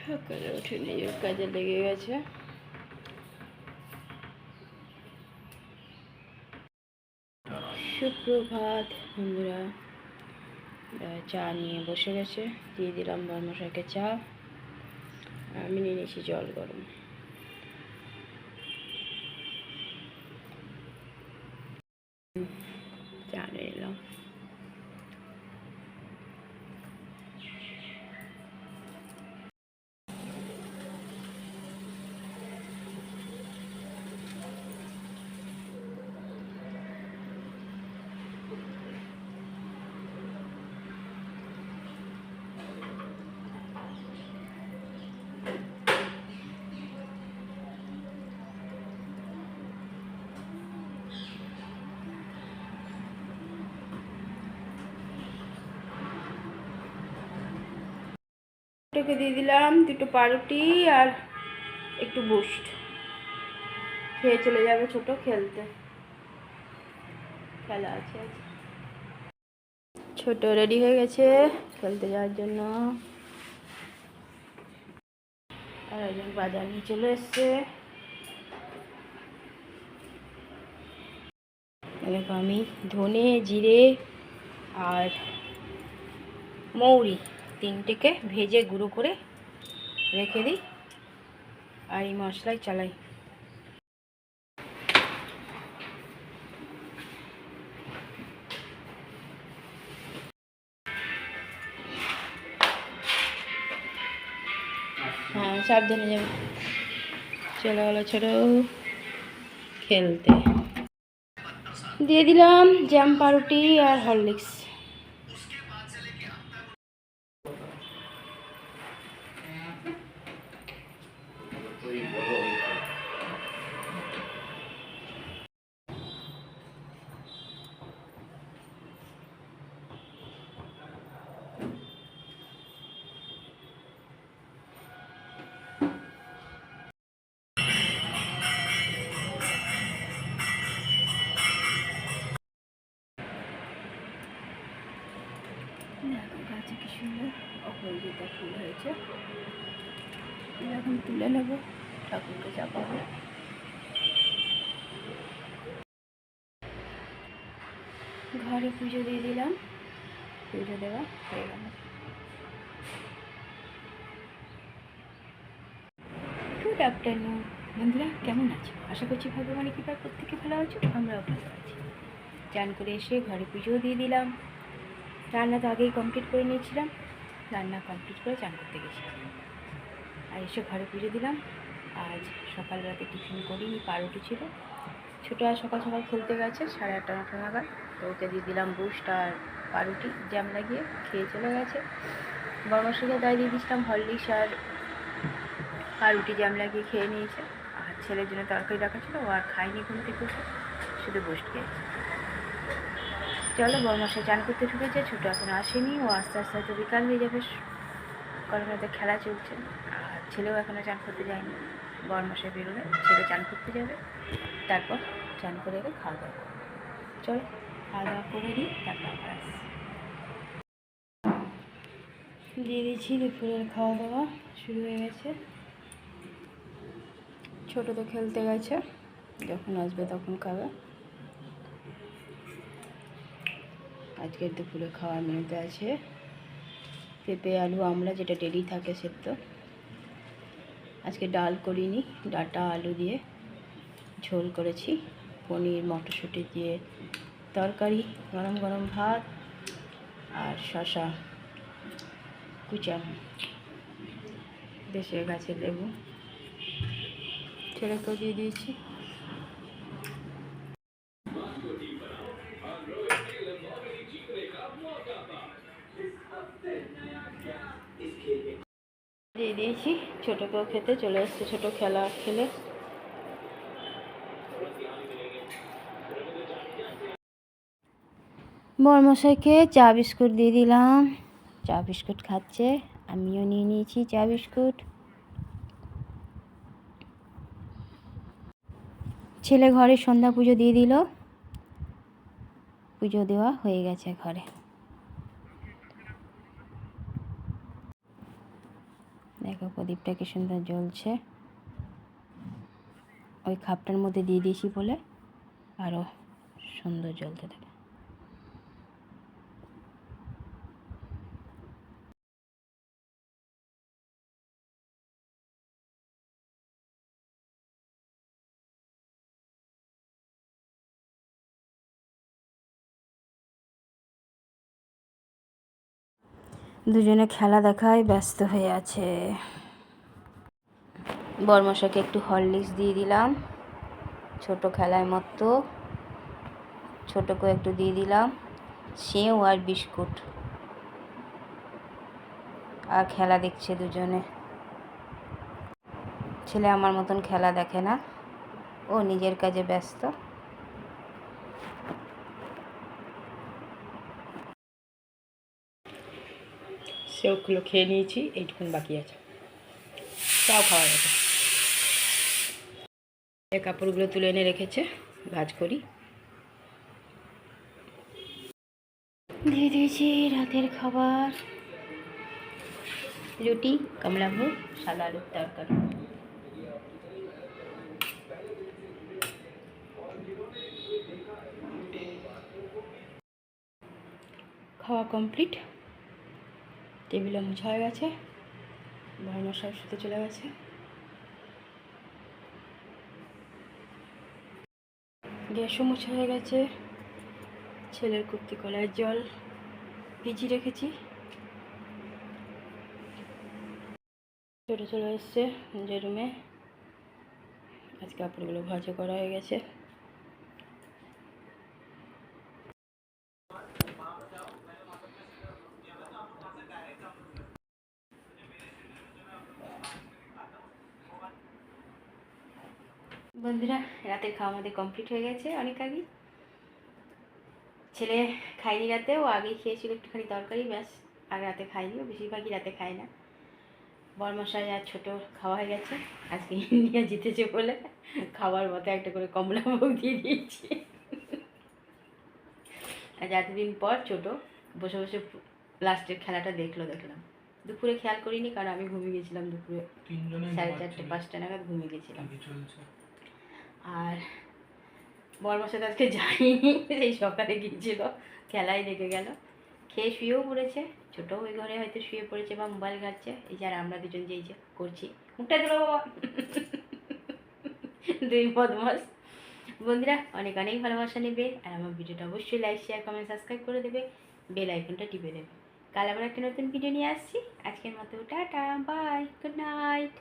সকালে উঠে নিজের কাজে লেগে গেছে। সুপ্রভাত বন্ধুরা, চা নিয়ে বসে গেছে, দিয়ে দিলাম বর্মশাইকে চা, আমি নিয়ে নিয়েছি জল গরম। চা নিয়ে এলাম। ছোটকে দিয়ে দিলাম দুটো পাউরুটি আর একটু বুস্ট, খেয়ে চলে যাবে ছোট খেলতে, খেলা আছে। ছোট রেডি হয়ে গেছে খেলতে যাওয়ার জন্য, আর একজন বাজার নিয়ে চলে এসছে। দেখো আমি ধনে, জিরে আর মৌরি তিনটেকে ভেজে গুঁড়ো করে রেখে দিই, আর এই মশলায় চালাই। হ্যাঁ, সাবধানে যাবে। চলে গেলো ছোট খেলতে। দিয়ে দিলাম জ্যাম পাউরুটি আর হরলিক্স। গাছে কি সুন্দর অপরাজিতা ফুল হয়েছে, এখন তুলে নেব, ঠাকুরকে চাপাবো। ঘরে পুজো দিয়ে দিলাম, পুজো দেওয়া হয়ে গেল। গুড আফটারনুন বন্ধুরা, কেমন আছো? আশা করছি ভগবানের কৃপায় প্রত্যেকে ভালো আছো, আমরাও ভালো আছি। চান করে এসে ঘরে পুজোও দিয়ে দিলাম। রান্না তো আগেই কমপ্লিট করে নিয়েছিলাম, রান্না কমপ্লিট করে চান করতে গেছিলাম, আর এসে ঘরে পুজো দিলাম। আজ সকালবেলাতে টিফিন করিনি, পাউরুটি ছিল। ছোটো আর সকাল সকাল খেলতে গেছে 8:30 9টা নাগাদ, তো ওকে দিয়ে দিলাম বুস্ট আর পাউরুটি জ্যাম লাগিয়ে, খেয়ে চলে গেছে। বড়মাসিকে গায়ে দিয়ে দিয়েছিলাম হরলিক্স আর পাউরুটি জ্যাম লাগিয়ে খেয়ে নিয়েছে। আর ছেলের জন্য তরকারি রাখা ছিল, ও আর খায়নি ঘুম থেকে উঠে, শুধু বুস্ট খেয়েছে। চলো, বড়মাসে চান করতে ঢুকেছে, ছোটো এখন আসেনি, ও আস্তে আস্তে হয়তো বিকাল হয়ে যাবে, কারণ ওদের খেলা চলছে। আর ছেলেও এখনও চান করতে যায়নি, বড়মাসে বেরোবে, ছেলে চান করতে যাবে, তারপর চান করে এলে খাওয়া দাওয়া করবে। চলো খাওয়া দাওয়া করে দিই, তারপর আবার আসি। দিয়ে দিয়েছি, দুপুরের খাওয়া দাওয়া শুরু হয়ে গেছে। ছোটো তো খেলতে গেছে, যখন আসবে তখন খাবে। আজকের দুপুরে খাওয়ার মেনুতে আছে পেঁপে আলু আমড়া, যেটা ডেলি থাকে সেদ্ধ। আজকে ডাল করিনি, ডাঁটা আলু দিয়ে ঝোল করেছি, পনির মটরশুঁটি দিয়ে তরকারি, গরম গরম ভাত আর শসা কুচা, দেশের গাছের লেবু, ছেলেকেও দিয়ে দিয়েছি। দিয়ে দিয়েছি, ছোটোকেও খেতে চলে এসছে, ছোটো খেলা খেলে। বড়মশাইকে চা বিস্কুট দিয়ে দিলাম, চা বিস্কুট খাচ্ছে, আমিও নিয়ে নিয়েছি চা বিস্কুট। ছেলে ঘরে সন্ধ্যা পুজো দিয়ে দিল, পুজো দেওয়া হয়ে গেছে ঘরে। দেখো প্রদীপটা কি সুন্দর জ্বলছে। ওই খাপটার মধ্যে দিয়ে দিয়েছি বলে আরও সুন্দর জ্বলতে থাকে। দুজনে খেলা দেখায় ব্যস্ত হয়ে আছে। বরমশাকে একটু হরলিক্স দিয়ে দিলাম, ছোট খেলায় মতো ছোটকে একটু দিয়ে দিলাম সেও আর বিস্কুট, আর খেলা দেখছে দুজনে। ছেলে আমার মতন খেলা দেখে না, ও নিজের কাজে ব্যস্ত। সেওগুলো খেয়ে নিয়েছি, এইটুকুন বাকি আছে, তাও খাওয়া গেছে। এই কাপড়গুলো তুলে এনে রেখেছে, ভাঁজ করি। দিয়ে দিয়েছি রাতের খাবার, রুটি, কমলাভোগ, সাদা আলুর তরকারি। খাওয়া কমপ্লিট, টেবিলে মোছা হয়ে গেছে, বরমশাই শুতে চলে গেছে। গ্যাসও মোছা হয়ে গেছে। ছেলের কুর্তি কলার জল ভিজিয়ে রেখেছি। ছোটো চলে এসছে যে রুমে, আজকে কাপড়গুলো ভাঁজও করা হয়ে গেছে। বন্ধুরা, রাতের খাওয়া আমাদের কমপ্লিট হয়ে গেছে অনেক আগেই। ছেলে খায়নি রাতে, ও আগেই খেয়েছিল একটুখানি তরকারি, ব্যাস। আর রাতে খায়নি, ও বেশিরভাগই রাতে খায় না। বরমশাই আর ছোটো খাওয়া হয়ে গেছে, আজকে ইন্ডিয়া জিতেছে বলে খাবার মতো একটা করে কমলা ভোগ দিয়ে দিয়েছি। আজ এতদিন পর ছোটো বসে বসে লাস্টের খেলাটা দেখলাম। দুপুরে খেয়াল করিনি, কারণ আমি ঘুমিয়ে গেছিলাম দুপুরে 4:30 5টা নাগাদ ঘুমিয়ে গেছিলাম। আর বরমশাই আজকে যায়নি, সেই সকালে গিয়েছিল, খেলাই দেখে গেল। খেয়ে শুয়েও পড়েছে, ছোটো ওই ঘরে হয়তো শুয়ে পড়েছে বা মোবাইল ঘাটছে। এই যে আর আমরা দুজন যেই যে করছি, মুখটা দিল বাবা। দুই বদমাস। বন্ধুরা, অনেক অনেক ভালোবাসা নেবে, আর আমার ভিডিওটা অবশ্যই লাইক, শেয়ার, কমেন্ট, সাবস্ক্রাইব করে দেবে, বেল আইকনটা টিপে দেবে। কাল আবার একটা নতুন ভিডিও নিয়ে আসছি। আজকের মতো টাটা, বাই, গুড নাইট।